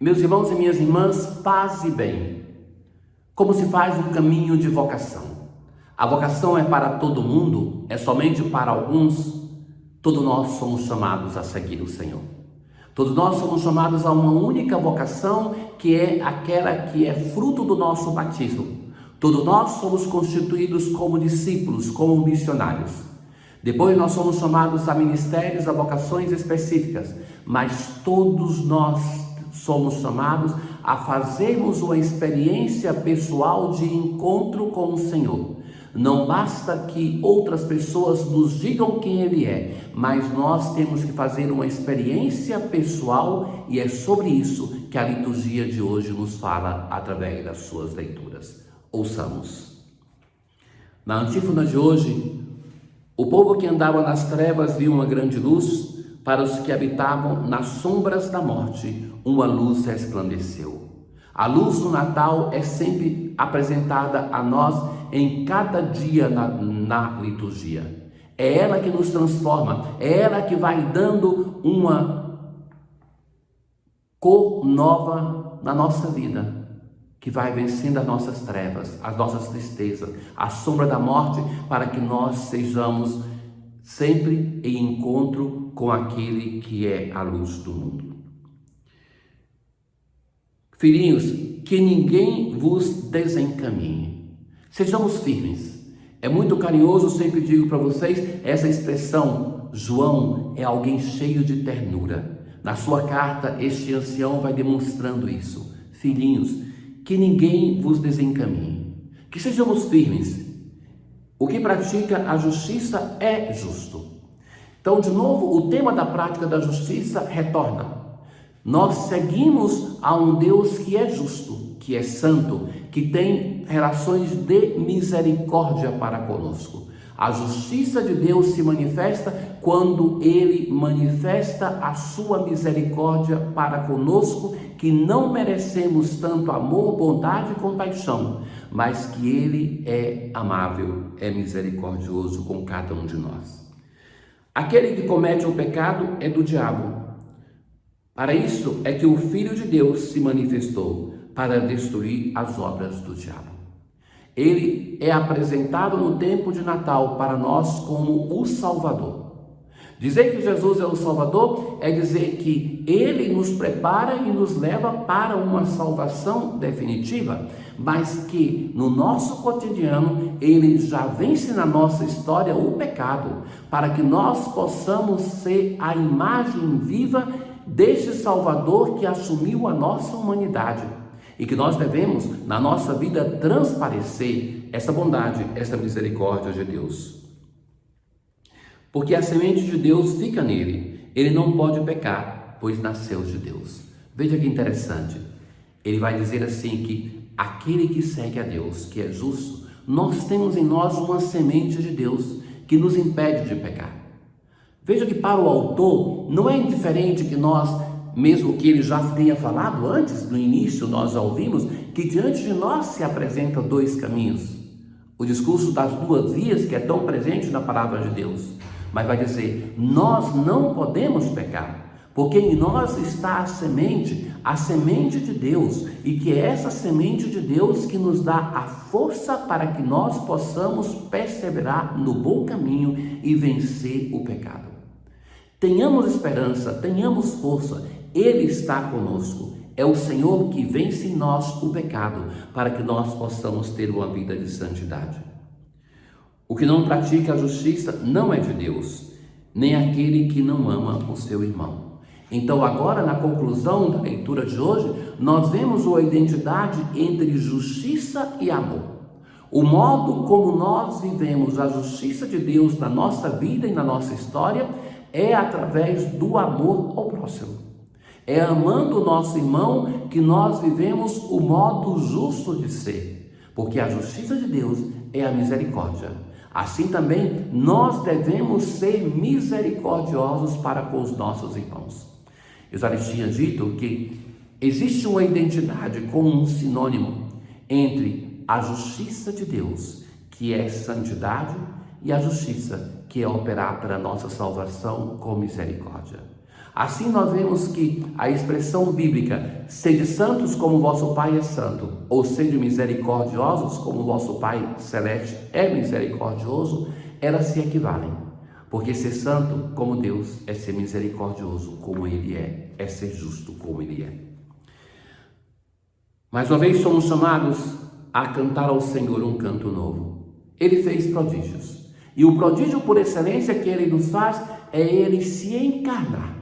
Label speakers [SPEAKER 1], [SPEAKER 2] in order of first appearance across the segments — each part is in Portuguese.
[SPEAKER 1] Meus irmãos e minhas irmãs, paz e bem. Como se faz um caminho de vocação? A vocação é para todo mundo? É somente para alguns? Todos nós somos chamados a seguir o Senhor. Todos nós somos chamados a uma única vocação, que é aquela que é fruto do nosso batismo. Todos nós somos constituídos como discípulos, como missionários. Depois nós somos chamados a ministérios, a vocações específicas, mas todos nós somos chamados a fazermos uma experiência pessoal de encontro com o Senhor. Não basta que outras pessoas nos digam quem Ele é, mas nós temos que fazer uma experiência pessoal, e é sobre isso que a liturgia de hoje nos fala através das suas leituras. Ouçamos. Na antífona de hoje, o povo que andava nas trevas viu uma grande luz. Para os que habitavam nas sombras da morte, uma luz resplandeceu. A luz do Natal é sempre apresentada a nós em cada dia na liturgia. É ela que nos transforma, é ela que vai dando uma cor nova na nossa vida, que vai vencendo as nossas trevas, as nossas tristezas, a sombra da morte, para que nós sejamos sempre em encontro com aquele que é a luz do mundo. Filhinhos, que ninguém vos desencaminhe. Sejamos firmes. É muito carinhoso, sempre digo para vocês, essa expressão. João é alguém cheio de ternura. Na sua carta, este ancião vai demonstrando isso. Filhinhos, que ninguém vos desencaminhe. Que sejamos firmes. O que pratica a justiça é justo. Então, de novo, o tema da prática da justiça retorna. Nós seguimos a um Deus que é justo, que é santo, que tem relações de misericórdia para conosco. A justiça de Deus se manifesta quando Ele manifesta a sua misericórdia para conosco, que não merecemos tanto amor, bondade e compaixão, mas que Ele é amável, é misericordioso com cada um de nós. Aquele que comete o pecado é do diabo. Para isso é que o Filho de Deus se manifestou, para destruir as obras do diabo. Ele é apresentado no tempo de Natal para nós como o Salvador. Dizer que Jesus é o Salvador é dizer que Ele nos prepara e nos leva para uma salvação definitiva, mas que no nosso cotidiano Ele já vence na nossa história o pecado, para que nós possamos ser a imagem viva deste Salvador que assumiu a nossa humanidade, e que nós devemos na nossa vida transparecer essa bondade, essa misericórdia de Deus. Porque a semente de Deus fica nele, ele não pode pecar, pois nasceu de Deus. Veja que interessante, ele vai dizer assim que aquele que segue a Deus, que é justo, nós temos em nós uma semente de Deus que nos impede de pecar. Veja que para o autor não é indiferente que nós, mesmo que ele já tenha falado antes, no início nós já ouvimos, que diante de nós se apresentam dois caminhos. O discurso das duas vias que é tão presente na palavra de Deus. Mas vai dizer, nós não podemos pecar, porque em nós está a semente de Deus, e que é essa semente de Deus que nos dá a força para que nós possamos perseverar no bom caminho e vencer o pecado. Tenhamos esperança, tenhamos força, Ele está conosco. É o Senhor que vence em nós o pecado, para que nós possamos ter uma vida de santidade. O que não pratica a justiça não é de Deus, nem aquele que não ama o seu irmão. Então agora, na conclusão da leitura de hoje, nós vemos uma identidade entre justiça e amor. O modo como nós vivemos a justiça de Deus na nossa vida e na nossa história é através do amor ao próximo. É amando o nosso irmão que nós vivemos o modo justo de ser, porque a justiça de Deus é a misericórdia. Assim também nós devemos ser misericordiosos para com os nossos irmãos. Eu já lhes tinha dito que existe uma identidade como um sinônimo entre a justiça de Deus, que é santidade, e a justiça, que é operar para a nossa salvação com misericórdia. Assim nós vemos que a expressão bíblica, sede santos como vosso Pai é santo, ou sede misericordiosos como vosso Pai celeste é misericordioso, elas se equivalem. Porque ser santo como Deus é ser misericordioso como Ele é ser justo como Ele é. Mais uma vez somos chamados a cantar ao Senhor um canto novo. Ele fez prodígios. E o prodígio por excelência que Ele nos faz é Ele se encarnar.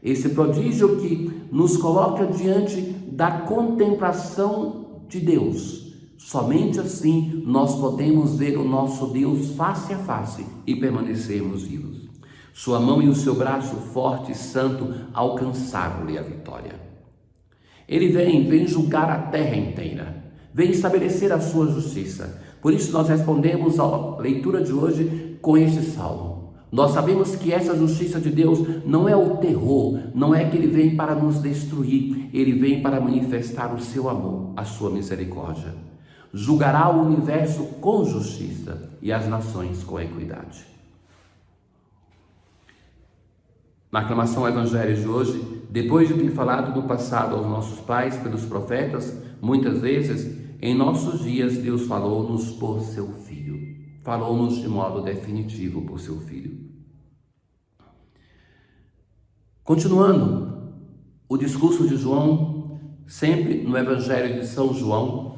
[SPEAKER 1] Esse prodígio que nos coloca diante da contemplação de Deus. Somente assim nós podemos ver o nosso Deus face a face e permanecermos vivos. Sua mão e o seu braço forte e santo alcançaram-lhe a vitória. Ele vem julgar a terra inteira, vem estabelecer a sua justiça. Por isso nós respondemos à leitura de hoje com este salmo. Nós sabemos que essa justiça de Deus não é o terror, não é que Ele vem para nos destruir, Ele vem para manifestar o seu amor, a sua misericórdia. Julgará o universo com justiça e as nações com equidade. Na aclamação ao Evangelho de hoje, depois de ter falado do passado aos nossos pais pelos profetas, muitas vezes, em nossos dias, Deus falou-nos por seu Filho. Falou-nos de modo definitivo por seu Filho. Continuando o discurso de João, sempre no Evangelho de São João,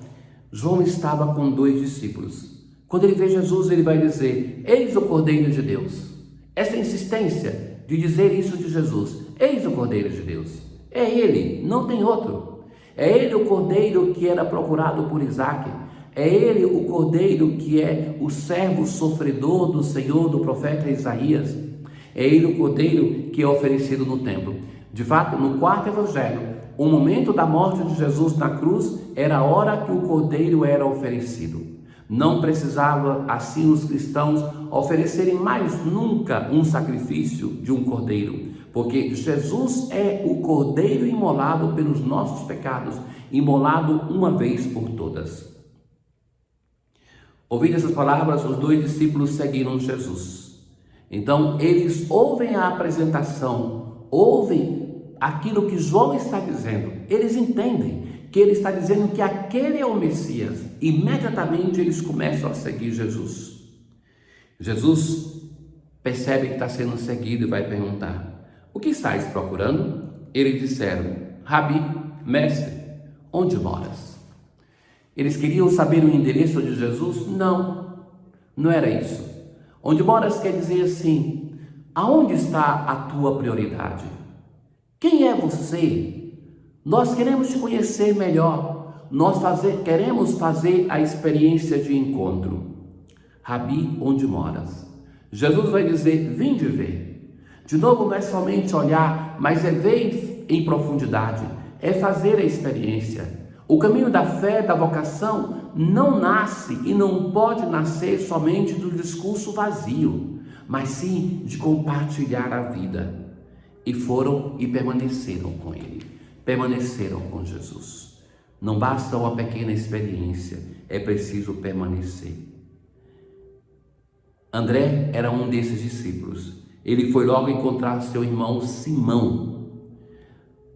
[SPEAKER 1] João estava com 2 discípulos. Quando ele vê Jesus, ele vai dizer: eis o Cordeiro de Deus. Essa insistência de dizer isso de Jesus, eis o Cordeiro de Deus. É Ele, não tem outro. É Ele o Cordeiro que era procurado por Isaac. É Ele o Cordeiro que é o servo sofredor do Senhor, do profeta Isaías. É Ele o Cordeiro que é oferecido no templo. De fato, no 4º Evangelho, o momento da morte de Jesus na cruz era a hora que o Cordeiro era oferecido. Não precisava, assim, os cristãos oferecerem mais nunca um sacrifício de um Cordeiro, porque Jesus é o Cordeiro imolado pelos nossos pecados, imolado uma vez por todas. Ouvindo essas palavras, os 2 discípulos seguiram Jesus. Então, eles ouvem a apresentação, ouvem aquilo que João está dizendo. Eles entendem que ele está dizendo que aquele é o Messias. Imediatamente eles começam a seguir Jesus. Jesus percebe que está sendo seguido e vai perguntar: o que estáis procurando? Eles disseram: Rabi, mestre, onde moras? Eles queriam saber o endereço de Jesus? Não, não era isso. Onde moras quer dizer assim: aonde está a tua prioridade? Quem é você? Nós queremos te conhecer melhor. Queremos fazer a experiência de encontro. Rabi, onde moras? Jesus vai dizer: vinde ver. De novo, não é somente olhar, mas é ver em profundidade, é fazer a experiência. O caminho da fé, da vocação, não nasce e não pode nascer somente do discurso vazio, mas sim de compartilhar a vida. E foram e permaneceram com Ele, permaneceram com Jesus. Não basta uma pequena experiência, é preciso permanecer. André era um desses discípulos. Ele foi logo encontrar seu irmão Simão.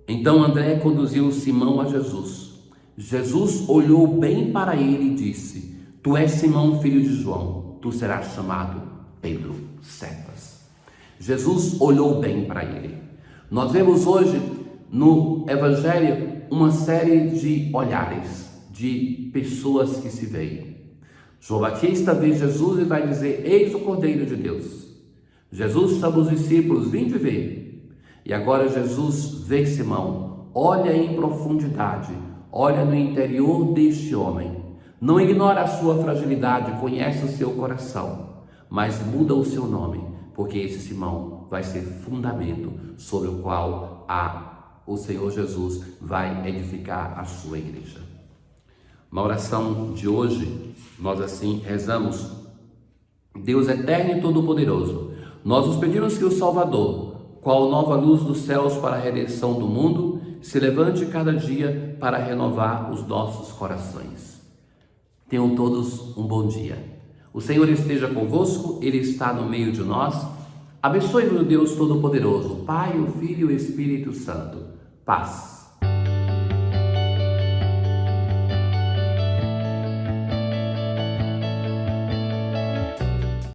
[SPEAKER 1] Então André conduziu Simão a Jesus. Jesus olhou bem para ele e disse: tu és Simão, filho de João, tu serás chamado Pedro, Cefas. Jesus olhou bem para ele. Nós vemos hoje no Evangelho uma série de olhares, de pessoas que se veem. João Batista vê Jesus e vai dizer: eis o Cordeiro de Deus. Jesus chama os discípulos: vinde ver. E agora Jesus vê Simão, olha em profundidade, olha no interior deste homem, não ignora a sua fragilidade, conhece o seu coração, mas muda o seu nome, porque esse Simão vai ser fundamento sobre o qual o Senhor Jesus vai edificar a sua igreja. Na oração de hoje, nós assim rezamos: Deus eterno e todo-poderoso, nós nos pedimos que o Salvador, qual nova luz dos céus para a redenção do mundo, se levante cada dia para renovar os nossos corações. Tenham todos um bom dia. O Senhor esteja convosco, Ele está no meio de nós. Abençoe-vos o Deus Todo-Poderoso, Pai, o Filho e o Espírito Santo. Paz.